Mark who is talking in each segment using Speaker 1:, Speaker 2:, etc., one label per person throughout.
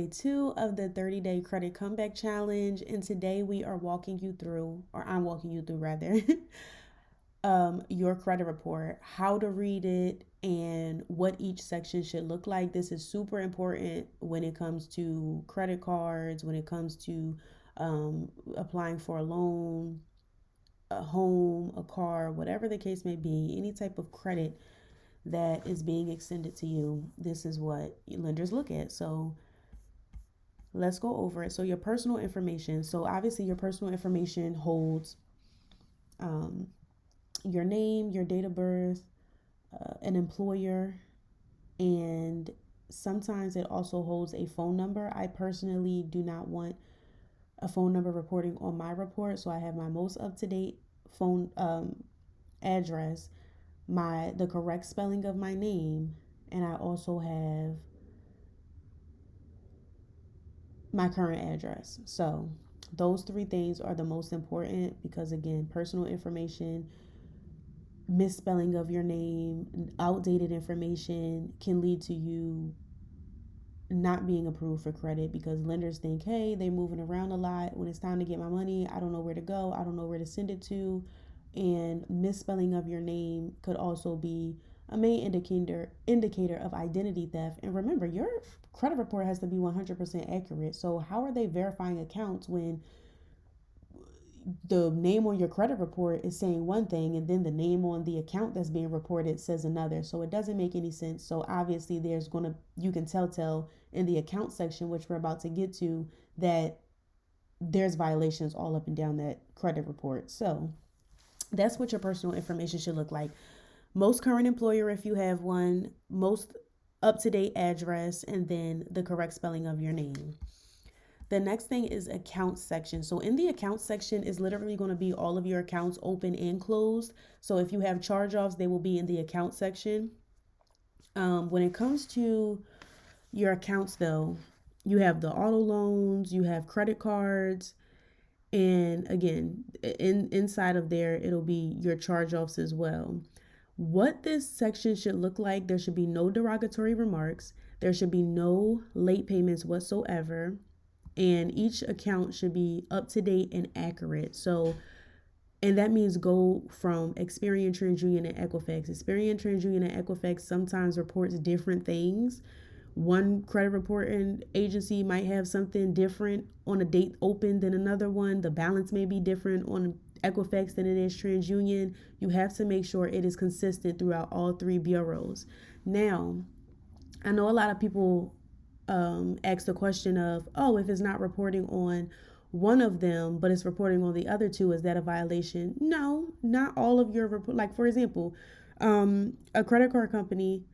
Speaker 1: Day 2 of the 30-day credit comeback challenge, and today we are walking you through, or I'm walking you through rather, your credit report, how to read it, and what each section should look like. This is super important when it comes to credit cards, when it comes to applying for a loan, a home, a car, whatever the case may be, any type of credit that is being extended to you. This is what lenders look at. So let's go over it. So your personal information. So obviously your personal information holds um, your name, your date of birth, an employer, and sometimes it also holds a phone number. I personally do not want a phone number reporting on my report, so I have my most up-to-date phone address, the correct spelling of my name, and I also have my current address. So those three things are the most important because, again, personal information, misspelling of your name, outdated information can lead to you not being approved for credit because lenders think, hey, they're moving around a lot. When it's time to get my money, I don't know where to go. I don't know where to send it to. And misspelling of your name could also be a main indicator of identity theft. And remember, your credit report has to be 100% accurate. So how are they verifying accounts when the name on your credit report is saying one thing and then the name on the account that's being reported says another? So it doesn't make any sense. So obviously you can tell in the account section, which we're about to get to, that there's violations all up and down that credit report. So that's what your personal information should look like. Most current employer, if you have one, most up-to-date address, and then the correct spelling of your name. The next thing is accounts section. So in the accounts section is literally going to be all of your accounts open and closed. So if you have charge-offs, they will be in the account section. When it comes to your accounts though, you have the auto loans, you have credit cards, and again, inside of there, it'll be your charge-offs as well. What this section should look like, there should be no derogatory remarks. There should be no late payments whatsoever. And each account should be up to date and accurate. So, and that means go from Experian, TransUnion, and Equifax. Experian, TransUnion, and Equifax sometimes reports different things. One credit reporting agency might have something different on a date open than another one. The balance may be different on Equifax than it is TransUnion. You have to make sure it is consistent throughout all three bureaus. Now, I know a lot of people ask the question of, oh, if it's not reporting on one of them, but it's reporting on the other two, is that a violation? No, not all of your report. Like, for example, a credit card company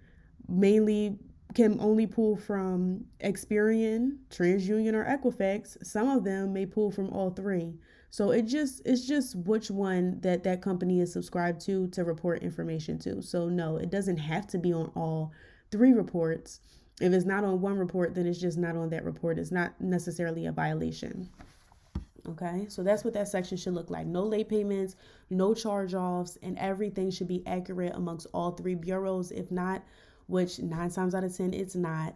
Speaker 1: mainly can only pull from Experian, TransUnion, or Equifax. Some of them may pull from all three. So it's just which one that company is subscribed to report information to. So no, it doesn't have to be on all three reports. If it's not on one report, then it's just not on that report. It's not necessarily a violation. Okay, so that's what that section should look like. No late payments, no charge-offs, and everything should be accurate amongst all three bureaus. If not, which 9 times out of 10, it's not.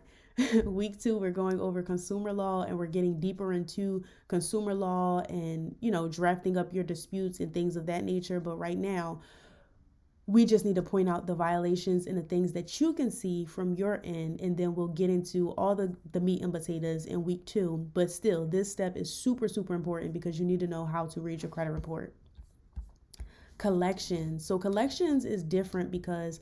Speaker 1: Week 2, we're going over consumer law and we're getting deeper into consumer law and, drafting up your disputes and things of that nature. But right now, we just need to point out the violations and the things that you can see from your end, and then we'll get into all the meat and potatoes in week 2. But still, this step is super, super important because you need to know how to read your credit report. Collections. So collections is different because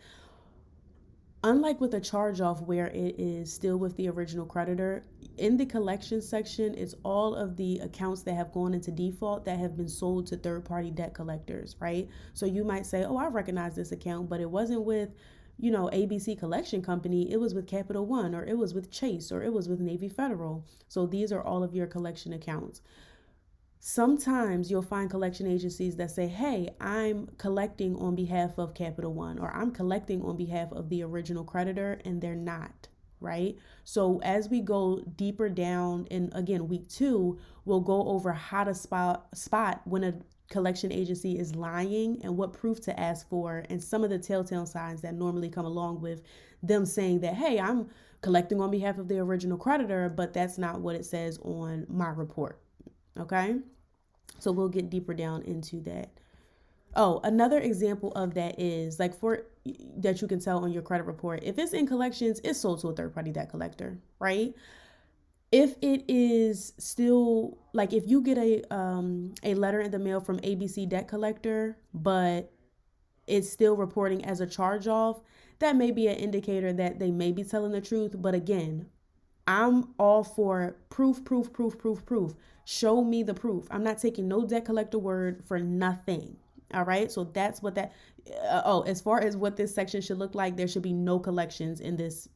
Speaker 1: unlike with a charge off where it is still with the original creditor, in the collection section, it's all of the accounts that have gone into default that have been sold to third party debt collectors, right? So you might say, oh, I recognize this account, but it wasn't with, ABC Collection Company. It was with Capital One, or it was with Chase, or it was with Navy Federal. So these are all of your collection accounts. Sometimes you'll find collection agencies that say, hey, I'm collecting on behalf of Capital One, or I'm collecting on behalf of the original creditor, and they're not, right? So as we go deeper down, in again, week 2, we'll go over how to spot when a collection agency is lying and what proof to ask for, and some of the telltale signs that normally come along with them saying that, hey, I'm collecting on behalf of the original creditor, but that's not what it says on my report. Okay, so we'll get deeper down into that. Oh, another example of that is like for that you can tell on your credit report. If it's in collections, it's sold to a third party debt collector, right? If it is still like if you get a letter in the mail from ABC debt collector, but it's still reporting as a charge off, that may be an indicator that they may be telling the truth. But again, I'm all for proof, proof, proof, proof, proof. Show me the proof. I'm not taking no debt collector word for nothing. All right. So that's what that. As far as what this section should look like, there should be no collections in this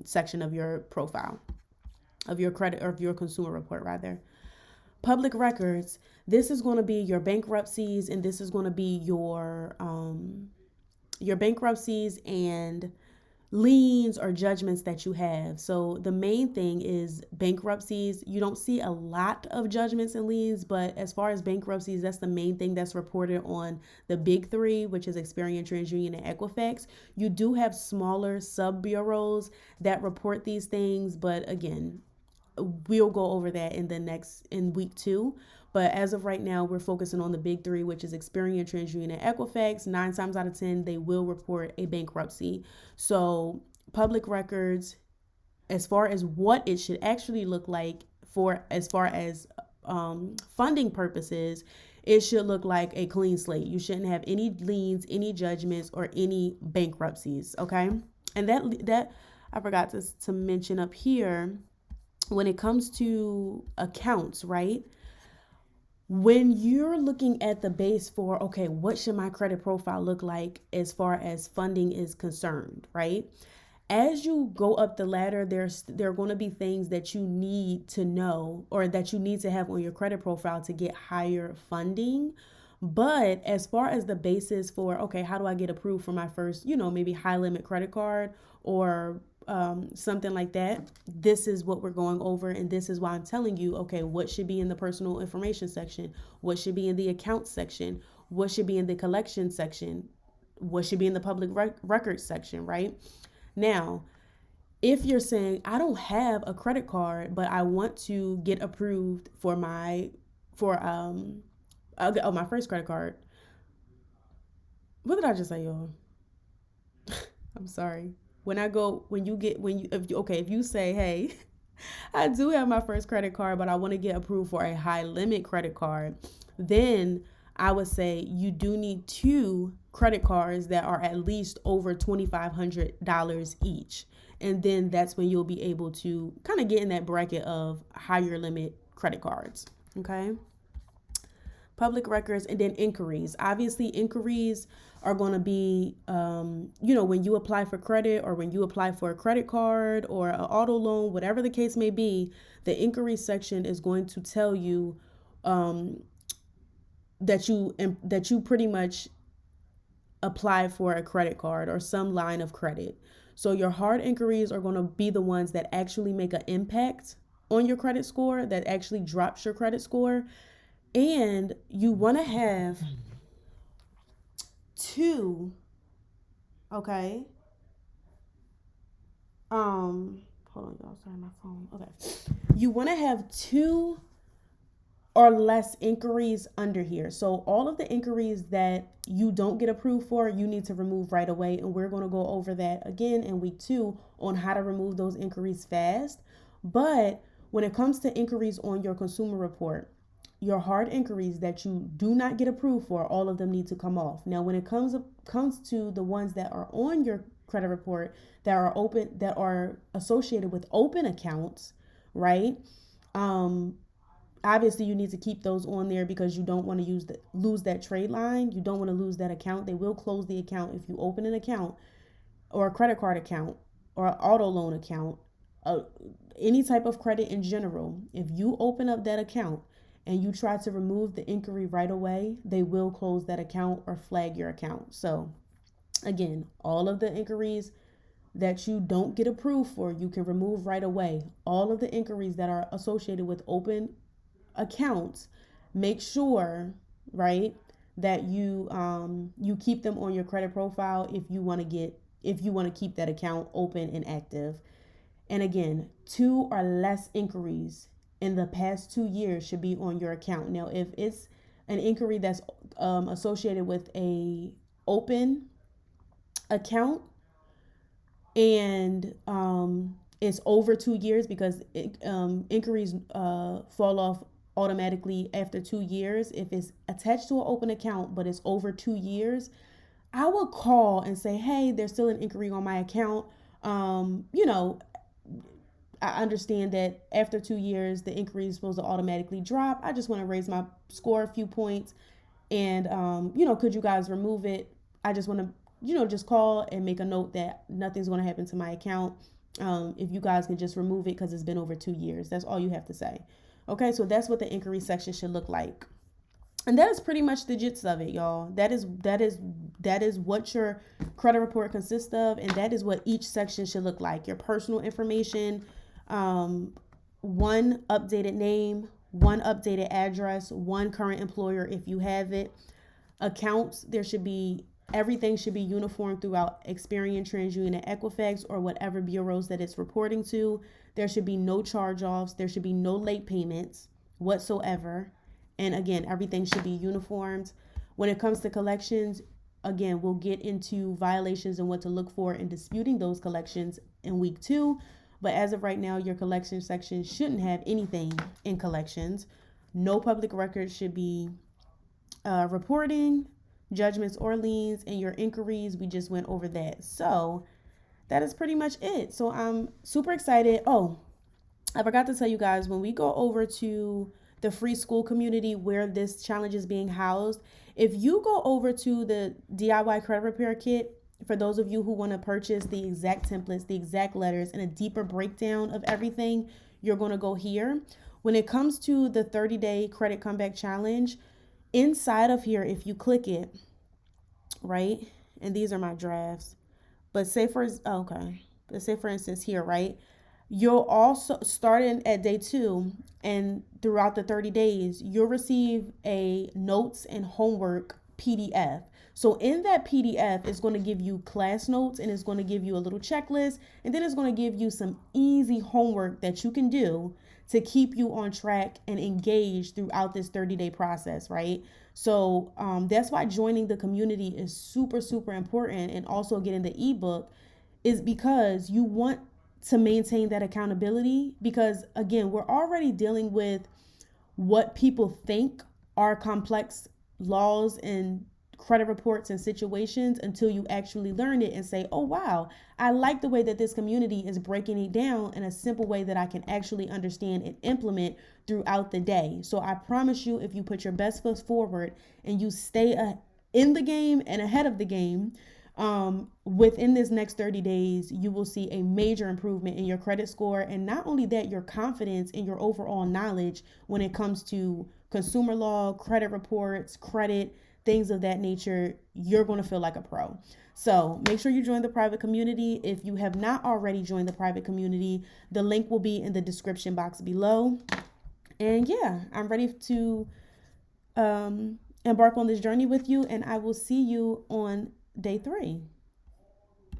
Speaker 1: section of your profile, of your credit or of your consumer report rather. Public records. This is going to be your bankruptcies, and this is going to be your bankruptcies and liens or judgments that you have. So the main thing is bankruptcies. You don't see a lot of judgments and liens, but as far as bankruptcies, that's the main thing that's reported on the big three, which is Experian, TransUnion, and Equifax. You do have smaller sub bureaus that report these things, but again, we'll go over that in week 2. But as of right now, we're focusing on the big three, which is Experian, TransUnion, and Equifax. 9 times out of 10, they will report a bankruptcy. So public records, as far as what it should actually look like for as far as funding purposes, it should look like a clean slate. You shouldn't have any liens, any judgments, or any bankruptcies. Okay, and that I forgot to mention up here. When it comes to accounts, right? When you're looking at the base for, okay, what should my credit profile look like as far as funding is concerned, right? As you go up the ladder, there are going to be things that you need to know or that you need to have on your credit profile to get higher funding. But as far as the basis for, okay, how do I get approved for my first, maybe high limit credit card or something like that, this is what we're going over. And this is why I'm telling you, okay, what should be in the personal information section? What should be in the account section? What should be in the collection section? What should be in the public records section, right? Now, if you're saying, I don't have a credit card, but I want to get approved for my first credit card. What did I just say, y'all? I'm sorry. If you say, hey, I do have my first credit card, but I want to get approved for a high limit credit card, then I would say you do need 2 credit cards that are at least over $2,500 each. And then that's when you'll be able to kind of get in that bracket of higher limit credit cards. Okay. Public records, and then inquiries. Obviously, inquiries are going to be, when you apply for credit or when you apply for a credit card or an auto loan, whatever the case may be, the inquiry section is going to tell you that you pretty much apply for a credit card or some line of credit. So your hard inquiries are going to be the ones that actually make an impact on your credit score, that actually drops your credit score. And you want to have 2, okay? Hold on, y'all. Sorry, my phone. Okay. You want to have 2 or less inquiries under here. So all of the inquiries that you don't get approved for, you need to remove right away. And we're going to go over that again in week 2 on how to remove those inquiries fast. But when it comes to inquiries on your consumer report, your hard inquiries that you do not get approved for, all of them need to come off. Now, when it comes to the ones that are on your credit report that are open, that are associated with open accounts, right? Obviously, you need to keep those on there because you don't want to lose that trade line. You don't want to lose that account. They will close the account if you open an account or a credit card account or an auto loan account, any type of credit in general. If you open up that account and you try to remove the inquiry right away, they will close that account or flag your account. So again, all of the inquiries that you don't get approved for, you can remove right away. All of the inquiries that are associated with open accounts, make sure, right, that you keep them on your credit profile if you want to get if you want to keep that account open and active. And again, 2 or less inquiries in the past 2 years should be on your account. Now, if it's an inquiry that's associated with a open account and it's over 2 years, because inquiries fall off automatically after 2 years. If it's attached to an open account but it's over 2 years, I will call and say, hey, there's still an inquiry on my account. You know, I understand that after 2 years, the inquiry is supposed to automatically drop. I just want to raise my score a few points. And, could you guys remove it? I just want to, just call and make a note that nothing's going to happen to my account. If you guys can just remove it because it's been over 2 years. That's all you have to say. Okay, so that's what the inquiry section should look like. And that is pretty much the gist of it, y'all. That is what your credit report consists of, and that is what each section should look like. Your personal information, one updated name, one updated address, one current employer if you have it. Accounts, everything should be uniform throughout Experian, TransUnion, and Equifax, or whatever bureaus that it's reporting to. There should be no charge-offs. There should be no late payments whatsoever. And again, everything should be uniformed. When it comes to collections, again, we'll get into violations and what to look for in disputing those collections in week 2. But as of right now, your collection section shouldn't have anything in collections. No public records should be reporting judgments or liens, and your inquiries, we just went over that. So that is pretty much it. So I'm super excited. Oh, I forgot to tell you guys, when we go over to the free school community where this challenge is being housed, if you go over to the DIY credit repair kit, for those of you who want to purchase the exact templates, the exact letters, and a deeper breakdown of everything, you're going to go here. When it comes to the 30-day credit comeback challenge, inside of here, if you click it, right, and these are my drafts, but say for instance here, right, you'll also start in at day 2, and throughout the 30 days, you'll receive a notes and homework PDF. So in that PDF, it's going to give you class notes, and it's going to give you a little checklist, and then it's going to give you some easy homework that you can do to keep you on track and engaged throughout this 30-day process, right? So that's why joining the community is super, super important, and also getting the ebook is because you want to maintain that accountability, because again, we're already dealing with what people think are complex laws and credit reports and situations until you actually learn it and say, oh wow, I like the way that this community is breaking it down in a simple way that I can actually understand and implement throughout the day. So I promise you, if you put your best foot forward and you stay in the game and ahead of the game, within this next 30 days, you will see a major improvement in your credit score. And not only that, your confidence in your overall knowledge when it comes to consumer law, credit reports, credit, things of that nature. You're going to feel like a pro. So make sure you join the private community. If you have not already joined the private community, the link will be in the description box below. And yeah, I'm ready to embark on this journey with you, and I will see you on day 3.